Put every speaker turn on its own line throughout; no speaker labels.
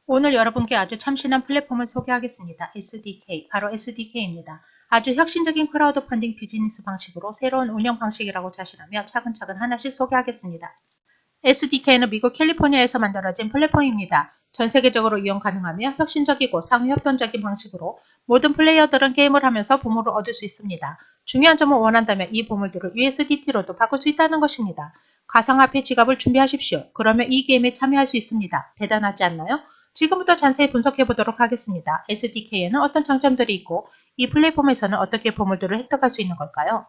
오늘 여러분께 아주 참신한 플랫폼을 소개하겠습니다. SDK, 바로 SDK입니다. 아주 혁신적인 크라우드 펀딩 비즈니스 방식으로 새로운 운영 방식이라고 자신하며 차근차근 하나씩 소개하겠습니다. SDK는 미국 캘리포니아에서 만들어진 플랫폼입니다. 전 세계적으로 이용 가능하며 혁신적이고 상호 협동적인 방식으로 모든 플레이어들은 게임을 하면서 보물을 얻을 수 있습니다. 중요한 점은 원한다면 이 보물들을 USDT로도 바꿀 수 있다는 것입니다. 가상화폐 지갑을 준비하십시오. 그러면 이 게임에 참여할 수 있습니다. 대단하지 않나요? 지금부터 자세히 분석해 보도록 하겠습니다. SDK에는 어떤 장점들이 있고 이 플랫폼에서는 어떻게 보물들을 획득할 수 있는 걸까요?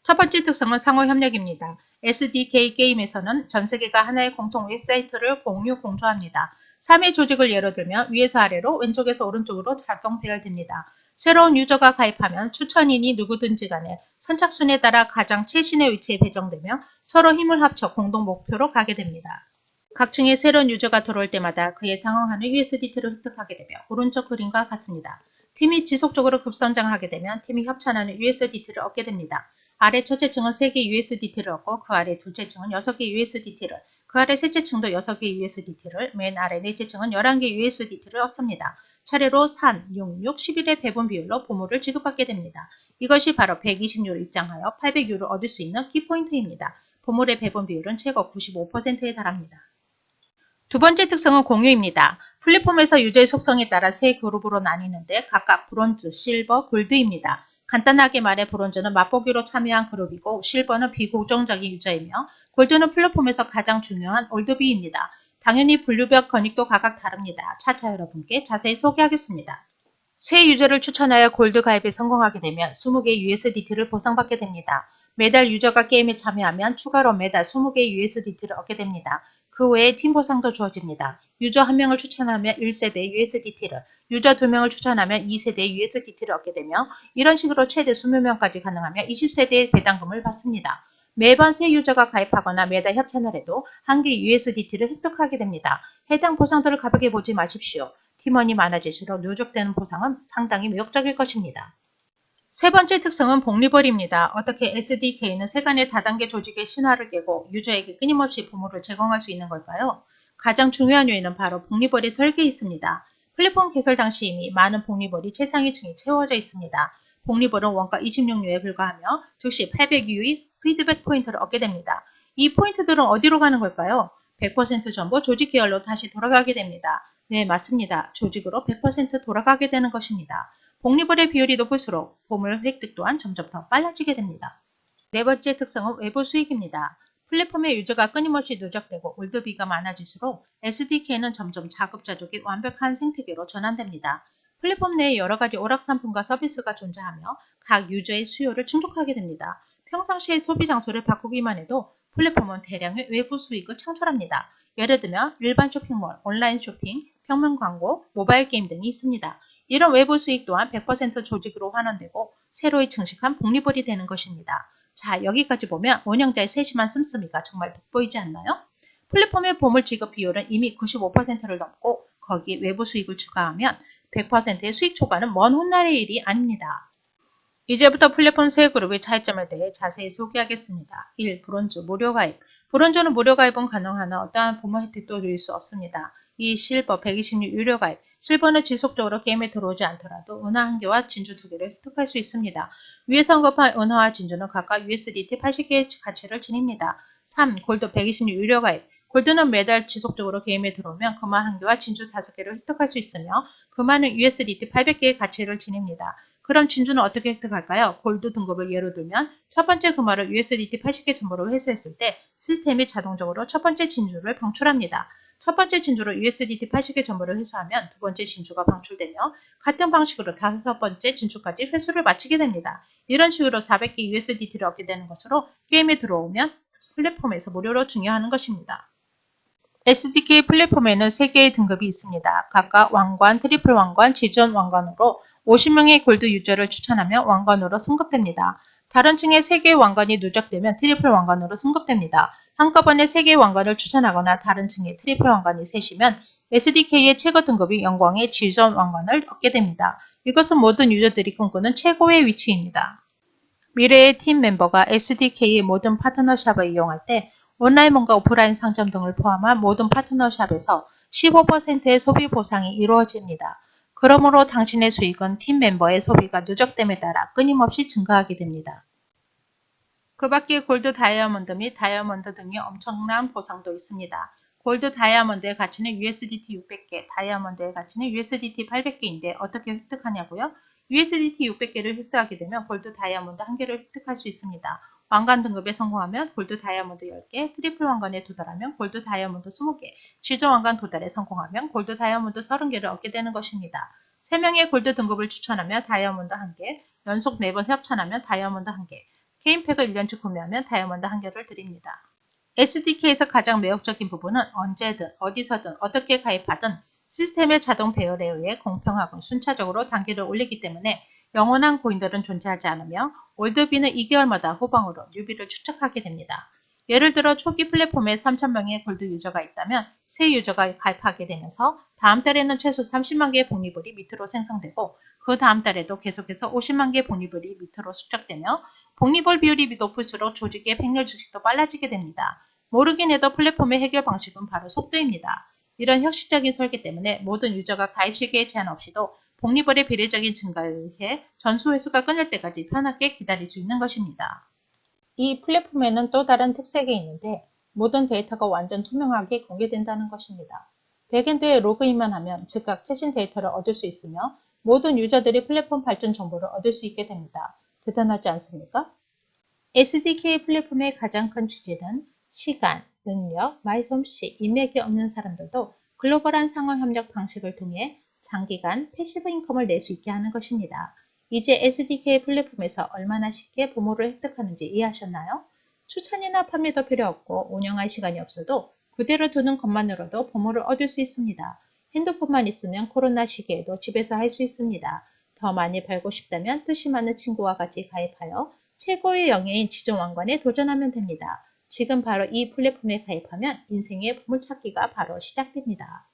첫 번째 특성은 상호 협력입니다. SDK 게임에서는 전 세계가 하나의 공통 웹사이트를 공유합니다. 3의 조직을 예로 들면 위에서 아래로 왼쪽에서 오른쪽으로 자동 배열됩니다. 새로운 유저가 가입하면 추천인이 누구든지 간에 선착순에 따라 가장 최신의 위치에 배정되며 서로 힘을 합쳐 공동 목표로 가게 됩니다. 각 층에 새로운 유저가 들어올 때마다 그에 상응하는 USDT를 획득하게 되며 오른쪽 그림과 같습니다. 팀이 지속적으로 급성장하게 되면 팀이 협찬하는 USDT를 얻게 됩니다. 아래 첫째 층은 3개 USDT를 얻고 그 아래 둘째 층은 6개 USDT를, 그 아래 셋째 층도 6개 USDT를, 맨 아래 넷째 층은 11개 USDT를 얻습니다. 차례로 3, 6, 6, 11의 배분 비율로 보물을 지급받게 됩니다. 이것이 바로 120유로 입장하여 800유로 얻을 수 있는 키포인트입니다. 보물의 배분 비율은 최고 95%에 달합니다. 두 번째 특성은 공유입니다. 플랫폼에서 유저의 속성에 따라 세 그룹으로 나뉘는데 각각 브론즈, 실버, 골드입니다. 간단하게 말해 브론즈는 맛보기로 참여한 그룹이고 실버는 비고정적인 유저이며 골드는 플랫폼에서 가장 중요한 올드비입니다. 당연히 분류별 권익도 각각 다릅니다. 차차 여러분께 자세히 소개하겠습니다. 새 유저를 추천하여 골드 가입에 성공하게 되면 20개 USDT를 보상받게 됩니다. 매달 유저가 게임에 참여하면 추가로 매달 20개 USDT를 얻게 됩니다. 그 외에 팀 보상도 주어집니다. 유저 1명을 추천하면 1세대 USDT를, 유저 2명을 추천하면 2세대 USDT를 얻게 되며 이런 식으로 최대 20명까지 가능하며 20세대의 배당금을 받습니다. 매번 새 유저가 가입하거나 매달 협찬을 해도 한 개 USDT를 획득하게 됩니다. 해당 보상들을 가볍게 보지 마십시오. 팀원이 많아질수록 누적되는 보상은 상당히 매력적일 것입니다. 세 번째 특성은 복리벌입니다. 어떻게 SDK는 세간의 다단계 조직의 신화를 깨고 유저에게 끊임없이 보물을 제공할 수 있는 걸까요? 가장 중요한 요인은 바로 복리벌의 설계에 있습니다. 플랫폼 개설 당시 이미 많은 복리벌이 최상위층이 채워져 있습니다. 복리벌은 원가 26유에 불과하며 즉시 800유의 피드백 포인트를 얻게 됩니다. 이 포인트들은 어디로 가는 걸까요? 100% 전부 조직 계열로 다시 돌아가게 됩니다. 네, 맞습니다. 조직으로 100% 돌아가게 되는 것입니다. 복리벌의 비율이 높을수록 보물 획득 또한 점점 더 빨라지게 됩니다. 네 번째 특성은 외부 수익입니다. 플랫폼의 유저가 끊임없이 누적되고 올드비가 많아질수록 SDK는 점점 자급자족이 완벽한 생태계로 전환됩니다. 플랫폼 내에 여러 가지 오락상품과 서비스가 존재하며 각 유저의 수요를 충족하게 됩니다. 평상시에 소비 장소를 바꾸기만 해도 플랫폼은 대량의 외부 수익을 창출합니다. 예를 들면 일반 쇼핑몰, 온라인 쇼핑, 평면 광고, 모바일 게임 등이 있습니다. 이런 외부 수익 또한 100% 조직으로 환원되고 새로이 증식한 복리벌이 되는 것입니다. 자, 여기까지 보면 운영자의 세심한 씀씀이가 정말 돋보이지 않나요? 플랫폼의 보물 지급 비율은 이미 95%를 넘고 거기에 외부 수익을 추가하면 100%의 수익 초과는 먼 훗날의 일이 아닙니다. 이제부터 플랫폼 세 그룹의 차이점에 대해 자세히 소개하겠습니다. 1. 브론즈, 무료 가입. 브론즈는 무료 가입은 가능하나 어떠한 보물 혜택도 누릴 수 없습니다. 2. 실버, 126 유료 가입. 실버는 지속적으로 게임에 들어오지 않더라도 은하 1개와 진주 2개를 획득할 수 있습니다. 위에서 언급한 은하와 진주는 각각 USDT 80개의 가치를 지닙니다. 3. 골드 126 유료 가입. 골드는 매달 지속적으로 게임에 들어오면 금화 1개와 진주 5개를 획득할 수 있으며 금화는 USDT 800개의 가치를 지닙니다. 그럼 진주는 어떻게 획득할까요? 골드 등급을 예로 들면 첫 번째 금화를 USDT 80개 전부로 회수했을 때 시스템이 자동적으로 첫 번째 진주를 방출합니다. 첫 번째 진주로 USDT 80개 전부를 회수하면 두 번째 진주가 방출되며 같은 방식으로 다섯 번째 진주까지 회수를 마치게 됩니다. 이런 식으로 400개 USDT를 얻게 되는 것으로 게임에 들어오면 플랫폼에서 무료로 증여하는 것입니다. SDK 플랫폼에는 3개의 등급이 있습니다. 각각 왕관, 트리플 왕관, 지존 왕관으로 50명의 골드 유저를 추천하며 왕관으로 승급됩니다. 다른 층에 3개의 왕관이 누적되면 트리플 왕관으로 승급됩니다. 한꺼번에 3개의 왕관을 추천하거나 다른 층에 트리플 왕관이 셋이면 SDK의 최고 등급이 영광의 지존 왕관을 얻게 됩니다. 이것은 모든 유저들이 꿈꾸는 최고의 위치입니다. 미래의 팀 멤버가 SDK의 모든 파트너샵을 이용할 때 온라인과 오프라인 상점 등을 포함한 모든 파트너샵에서 15%의 소비 보상이 이루어집니다. 그러므로 당신의 수익은 팀 멤버의 소비가 누적됨에 따라 끊임없이 증가하게 됩니다. 그 밖에 골드, 다이아몬드 및 다이아몬드 등의 엄청난 보상도 있습니다. 골드 다이아몬드의 가치는 USDT 600개, 다이아몬드의 가치는 USDT 800개인데 어떻게 획득하냐고요? USDT 600개를 획수하게 되면 골드 다이아몬드 1개를 획득할 수 있습니다. 왕관 등급에 성공하면 골드 다이아몬드 10개, 트리플 왕관에 도달하면 골드 다이아몬드 20개, 시저 왕관 도달에 성공하면 골드 다이아몬드 30개를 얻게 되는 것입니다. 3명의 골드 등급을 추천하며 다이아몬드 1개, 연속 4번 협찬하면 다이아몬드 1개, 개인팩을 1년치 구매하면 다이아몬드 1개를 드립니다. SDK에서 가장 매력적인 부분은 언제든 어디서든 어떻게 가입하든 시스템의 자동 배열에 의해 공평하고 순차적으로 단계를 올리기 때문에 영원한 코인들은 존재하지 않으며 올드비는 2개월마다 후방으로 뉴비를 추적하게 됩니다. 예를 들어 초기 플랫폼에 3,000명의 골드 유저가 있다면 새 유저가 가입하게 되면서 다음 달에는 최소 30만 개의 복리블이 밑으로 생성되고 그 다음 달에도 계속해서 50만 개의 복리블이 밑으로 축적되며 복리블 비율이 높을수록 조직의 팽렬 주식도 빨라지게 됩니다. 모르긴 해도 플랫폼의 해결 방식은 바로 속도입니다. 이런 혁신적인 설계 때문에 모든 유저가 가입 시기에 제한 없이도 복리블의 비례적인 증가에 의해 전수 회수가 끊을 때까지 편하게 기다릴 수 있는 것입니다. 이 플랫폼에는 또 다른 특색이 있는데 모든 데이터가 완전 투명하게 공개된다는 것입니다. 백엔드에 로그인만 하면 즉각 최신 데이터를 얻을 수 있으며 모든 유저들이 플랫폼 발전 정보를 얻을 수 있게 됩니다. 대단하지 않습니까? SDK 플랫폼의 가장 큰 취지는 시간, 능력, 말솜씨, 인맥이 없는 사람들도 글로벌한 상호협력 방식을 통해 장기간 패시브 인컴을 낼 수 있게 하는 것입니다. 이제 SDK 플랫폼에서 얼마나 쉽게 보모를 획득하는지 이해하셨나요? 추천이나 판매도 필요 없고 운영할 시간이 없어도 그대로 두는 것만으로도 보모를 얻을 수 있습니다. 핸드폰만 있으면 코로나 시기에도 집에서 할 수 있습니다. 더 많이 벌고 싶다면 뜻이 많은 친구와 같이 가입하여 최고의 영예인 지정왕관에 도전하면 됩니다. 지금 바로 이 플랫폼에 가입하면 인생의 보물찾기가 바로 시작됩니다.